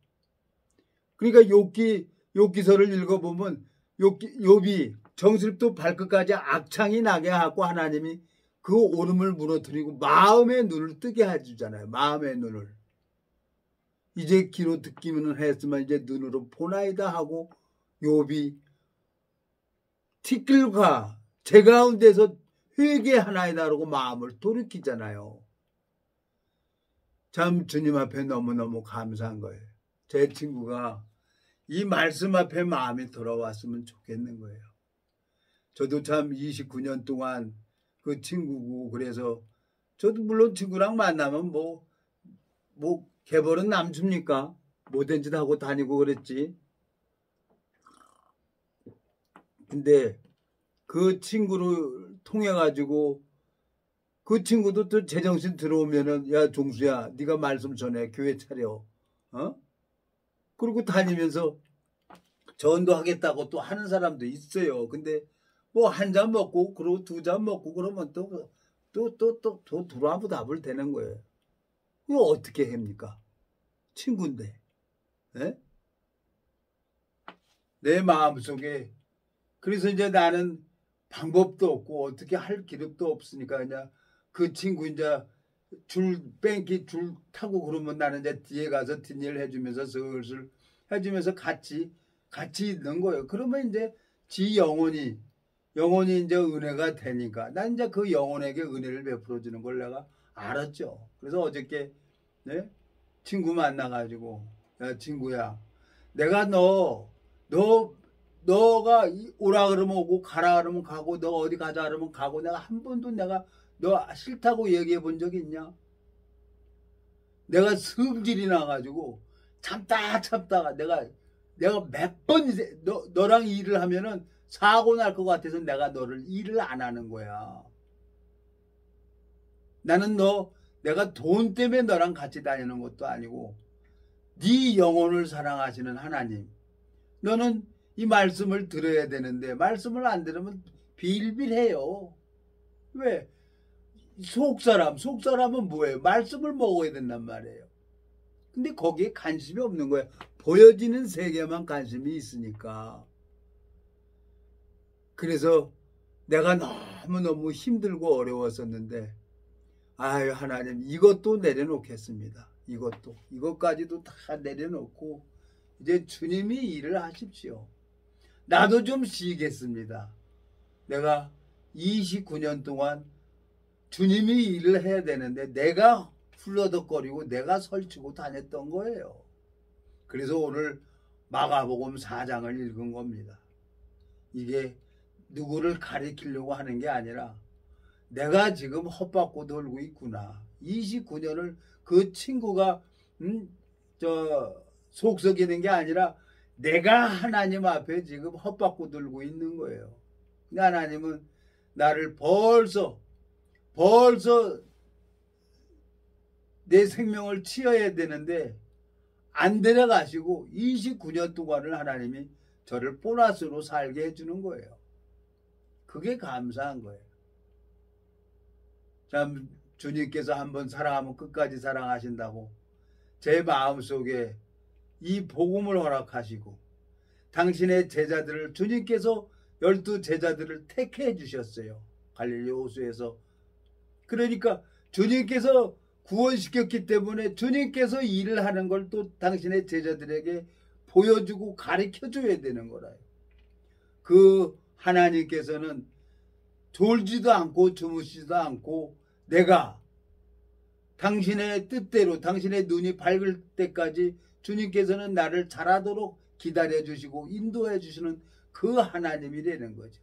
그러니까 욥기서를 읽어보면 욥이 정수리부터 발끝까지 악창이 나게 하고 하나님이 그 오름을 무너뜨리고 마음의 눈을 뜨게 해주잖아요. 마음의 눈을. 이제 귀로 듣기는 했으면 이제 눈으로 보나이다 하고 욥이 티끌과 제 가운데서 회개하나이다라고 마음을 돌이키잖아요. 참 주님 앞에 너무너무 감사한 거예요. 제 친구가 이 말씀 앞에 마음이 돌아왔으면 좋겠는 거예요. 저도 참 29년 동안 그 친구고 그래서 저도 물론 친구랑 만나면 뭐 개벌은 남줍니까? 못된 짓 하고 다니고 그랬지. 근데 그 친구를 통해 가지고 그 친구도 또 제정신 들어오면은 야 종수야 네가 말씀 전해 교회 차려 그러고 다니면서 전도하겠다고 또 하는 사람도 있어요. 근데 뭐 한 잔 먹고 그리고 두 잔 먹고 그러면 또 돌아보답을 되는 거예요. 이거 어떻게 합니까? 친구인데. 네? 내 마음속에 그래서 이제 나는 방법도 없고 어떻게 할 기력도 없으니까 그냥 그 친구 이제 줄 타고 그러면 나는 이제 뒤에 가서 뒷일 해주면서 슬슬 해주면서 같이 있는 거예요. 그러면 이제 지 영혼이 영혼이 이제 은혜가 되니까 난 이제 그 영혼에게 은혜를 베풀어 주는 걸 내가 알았죠. 그래서 어저께 네? 친구 만나가지고 야 친구야 내가 너가 오라 그러면 오고 가라 그러면 가고 너 어디 가자 그러면 가고 내가 한 번도 내가 너 싫다고 얘기해 본 적 있냐? 내가 성질이 나가지고 참다가 내가 몇 번 너랑 일을 하면은 사고 날 것 같아서 내가 너를 일을 안 하는 거야. 나는 내가 돈 때문에 너랑 같이 다니는 것도 아니고 네 영혼을 사랑하시는 하나님. 너는 이 말씀을 들어야 되는데 말씀을 안 들으면 빌빌해요. 왜? 속사람은 뭐예요? 말씀을 먹어야 된단 말이에요. 근데 거기에 관심이 없는 거예요. 보여지는 세계만 관심이 있으니까. 그래서 내가 너무너무 힘들고 어려웠었는데 아유 하나님 이것도 내려놓겠습니다. 이것까지도 다 내려놓고 이제 주님이 일을 하십시오. 나도 좀 쉬겠습니다. 내가 29년 동안 주님이 일을 해야 되는데 내가 훌러덕거리고 내가 설치고 다녔던 거예요. 그래서 오늘 마가복음 4장을 읽은 겁니다. 이게 누구를 가리키려고 하는 게 아니라 내가 지금 헛받고 놀고 있구나. 29년을 그 친구가 속썩이는 게 아니라 내가 하나님 앞에 지금 헛받고 놀고 있는 거예요. 근데 하나님은 나를 벌써 내 생명을 치어야 되는데 안 데려가시고 29년 동안을 하나님이 저를 보너스로 살게 해주는 거예요. 그게 감사한 거예요. 참 주님께서 한번 사랑하면 끝까지 사랑하신다고 제 마음속에 이 복음을 허락하시고 당신의 제자들을 주님께서 12제자들을 택해 주셨어요. 갈릴리 호수에서. 그러니까 주님께서 구원시켰기 때문에 주님께서 일을 하는 걸 또 당신의 제자들에게 보여주고 가르쳐줘야 되는 거라요. 그 하나님께서는 졸지도 않고 주무시지도 않고 내가 당신의 뜻대로 당신의 눈이 밝을 때까지 주님께서는 나를 자라도록 기다려주시고 인도해 주시는 그 하나님이 되는 거죠.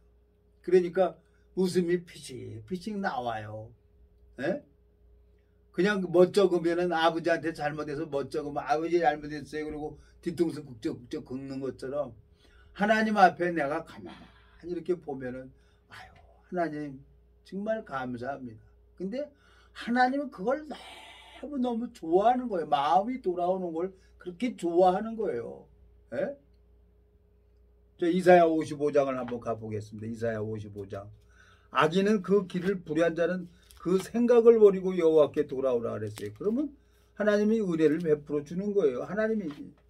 그러니까 웃음이 피식피식 나와요. 에? 그냥 멋쩍으면은 아버지한테 잘못해서 멋쩍으면 아버지 잘못했어요. 그리고 뒤통수 국적국적 긁는 것처럼 하나님 앞에 내가 가만히 이렇게 보면은 아유 하나님 정말 감사합니다. 근데 하나님은 그걸 너무 좋아하는 거예요. 마음이 돌아오는 걸 그렇게 좋아하는 거예요. 에? 저 이사야 55장을 한번 가보겠습니다. 이사야 55장. 악인은 그 길을 불의한 자는 그 생각을 버리고 여호와께 돌아오라 그랬어요. 그러면 하나님이 은혜를 베풀어 주는 거예요. 하나님이.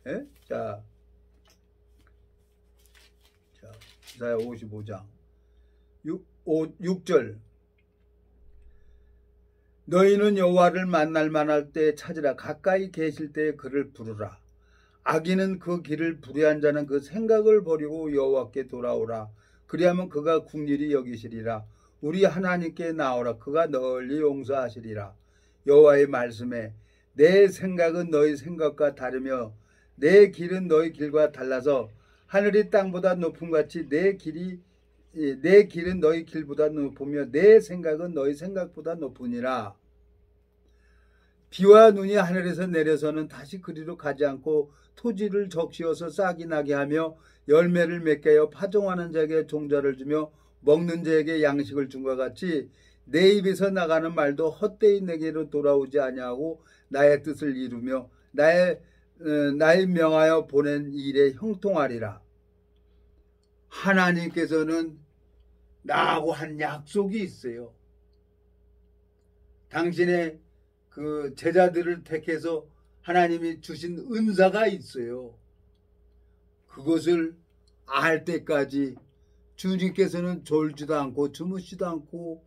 에? 자, 이사야 55장 6절. 너희는 여호와를 만날 만할 때 찾으라. 가까이 계실 때 그를 부르라. 악인은 그 길을 불의한 자는 그 생각을 버리고 여호와께 돌아오라. 그리하면 그가 긍휼히 여기시리라. 우리 하나님께 나오라. 그가 널리 용서하시리라. 여호와의 말씀에 내 생각은 너희 생각과 다르며 내 길은 너희 길과 달라서 하늘이 땅보다 높음같이 내 길은 너희 길보다 높으며 내 생각은 너희 생각보다 높으니라. 비와 눈이 하늘에서 내려서는 다시 그리로 가지 않고 토지를 적시어서 싹이 나게 하며 열매를 맺게 하여 파종하는 자에게 종자를 주며 먹는 자에게 양식을 준 것 같이 내 입에서 나가는 말도 헛되이 내게로 돌아오지 아니하고 나의 뜻을 이루며 나의 명하여 보낸 일에 형통하리라. 하나님께서는 나하고 한 약속이 있어요. 당신의 그 제자들을 택해서 하나님이 주신 은사가 있어요. 그것을 알 때까지 주님께서는 졸지도 않고 주무시지도 않고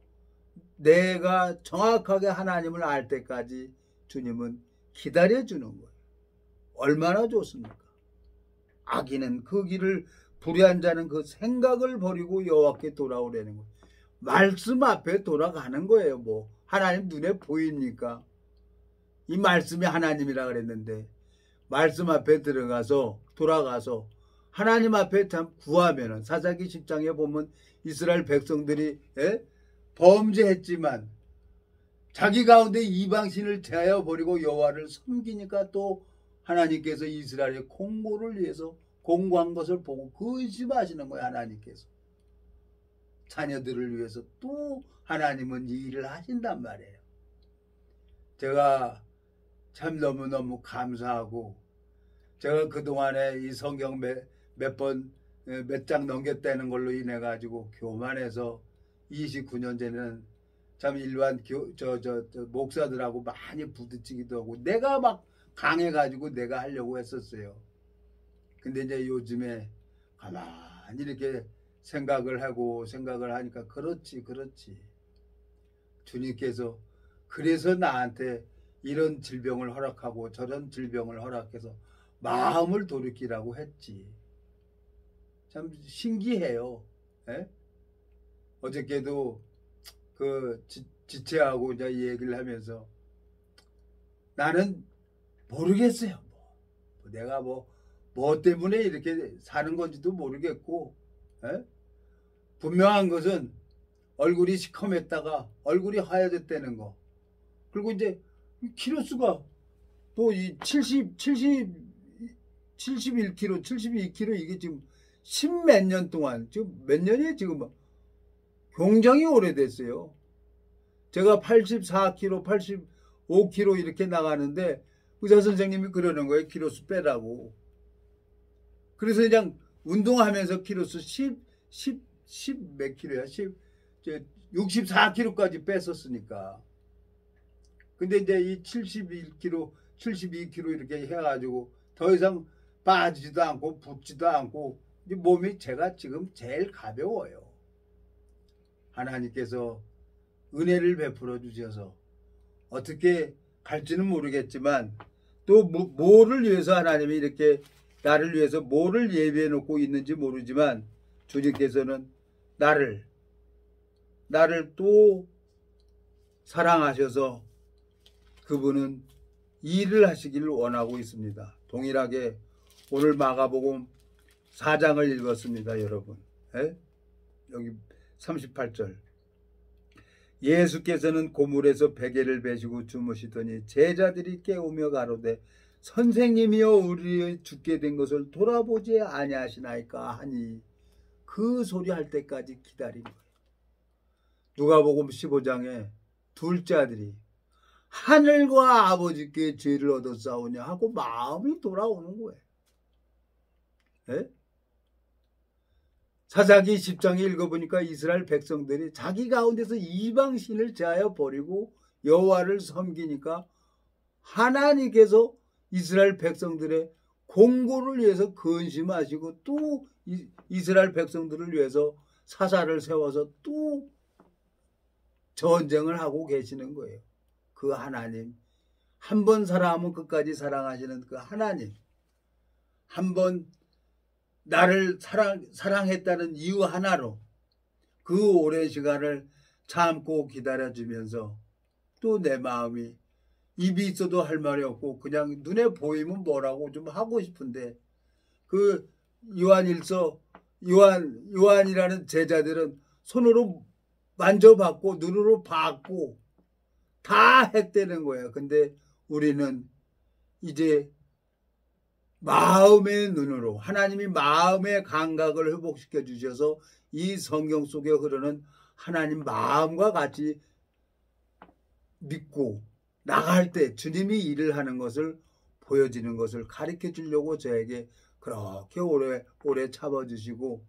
내가 정확하게 하나님을 알 때까지 주님은 기다려주는 거예요. 얼마나 좋습니까? 악인은 그 길을 불의한 자는 그 생각을 버리고 여호와께 돌아오라는 거예요. 말씀 앞에 돌아가는 거예요. 뭐 하나님 눈에 보입니까? 이 말씀이 하나님이라 그랬는데 말씀 앞에 들어가서 돌아가서 하나님 앞에 참 구하면은 사사기 10장에 보면 이스라엘 백성들이 범죄했지만 자기 가운데 이방신을 제하여 버리고 여호와를 섬기니까 또 하나님께서 이스라엘의 공고를 위해서 공고한 것을 보고 근심하시는 거예요. 하나님께서 자녀들을 위해서 또 하나님은 이 일을 하신단 말이에요. 제가 참 너무너무 감사하고 제가 그동안에 이 성경 몇 장 넘겼다는 걸로 인해 가지고 교만해서 29년 전에는 참 일반 목사들하고 많이 부딪히기도 하고 내가 막 강해가지고 내가 하려고 했었어요. 근데 이제 요즘에 가만히 이렇게 생각을 하니까 그렇지. 주님께서 그래서 나한테 이런 질병을 허락하고 저런 질병을 허락해서 마음을 돌이키라고 했지. 참 신기해요. 에? 어저께도 그 지체하고 이제 얘기를 하면서 나는 모르겠어요. 내가 뭐 때문에 이렇게 사는 건지도 모르겠고, 에? 분명한 것은 얼굴이 시커맸다가 얼굴이 하얘졌다는 거. 그리고 이제 키로수가 또 이 71kg, 72kg 이게 지금 10몇 년 동안 지금 몇 년이에요 지금 굉장히 오래됐어요. 제가 84kg, 85kg 이렇게 나가는데 의사 선생님이 그러는 거예요. 키로수 빼라고. 그래서 그냥 운동하면서 키로수 10 몇 킬로야? 64kg까지 뺐었으니까. 근데 이제 이 71kg, 72kg 이렇게 해가지고 더 이상 빠지지도 않고 붓지도 않고 몸이 제가 지금 제일 가벼워요. 하나님께서 은혜를 베풀어 주셔서 어떻게 갈지는 모르겠지만 또 뭐를 위해서 하나님이 이렇게 나를 위해서 뭐를 예비해 놓고 있는지 모르지만 주님께서는 나를 또 사랑하셔서 그분은 일을 하시기를 원하고 있습니다. 동일하게 오늘 마가복음 4장을 읽었습니다. 여러분. 여기 38절. 예수께서는 고물에서 베개를 베시고 주무시더니 제자들이 깨우며 가로되 선생님이여 우리의 죽게 된 것을 돌아보지 아니하시나이까 하니 그 소리 할 때까지 기다린 거예요. 누가복음 15장에 둘째 아들이 하늘과 아버지께 죄를 얻었사오냐 하고 마음이 돌아오는 거예요. 사사기 10장에 읽어보니까 이스라엘 백성들이 자기 가운데서 이방신을 제하여 버리고 여호와를 섬기니까 하나님께서 이스라엘 백성들의 공고를 위해서 근심하시고 또 이스라엘 백성들을 위해서 사사를 세워서 또 전쟁을 하고 계시는 거예요. 그 하나님, 한 번 사랑하면 끝까지 사랑하시는 그 하나님, 한 번 나를 사랑했다는 이유 하나로 그 오랜 시간을 참고 기다려주면서 또 내 마음이 입이 있어도 할 말이 없고 그냥 눈에 보이면 뭐라고 좀 하고 싶은데 그 요한이라는 제자들은 손으로 만져봤고 눈으로 봤고 다 했다는 거예요. 근데 우리는 이제 마음의 눈으로 하나님이 마음의 감각을 회복시켜 주셔서 이 성경 속에 흐르는 하나님 마음과 같이 믿고 나갈 때 주님이 일을 하는 것을 보여지는 것을 가르쳐 주려고 저에게 그렇게 오래 참아주시고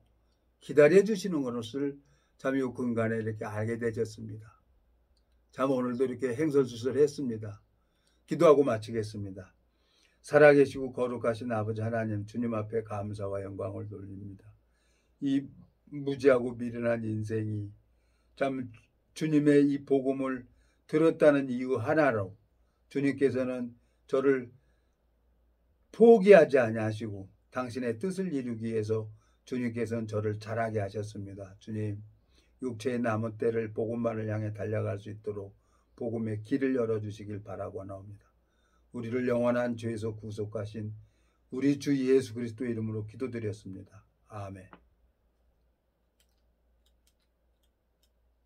기다려 주시는 것을 참 요 근간에 이렇게 알게 되셨습니다. 참 오늘도 이렇게 행설수설했습니다. 기도하고 마치겠습니다. 살아계시고 거룩하신 아버지 하나님, 주님 앞에 감사와 영광을 돌립니다. 이 무지하고 미련한 인생이 참 주님의 이 복음을 들었다는 이유 하나로 주님께서는 저를 포기하지 아니하시고 당신의 뜻을 이루기 위해서 주님께서는 저를 자라게 하셨습니다. 주님, 육체의 남은 때를 복음만을 향해 달려갈 수 있도록 복음의 길을 열어주시길 바라고 나옵니다. 우리를 영원한 죄에서 구속하신 우리 주 예수 그리스도의 이름으로 기도드렸습니다. 아멘.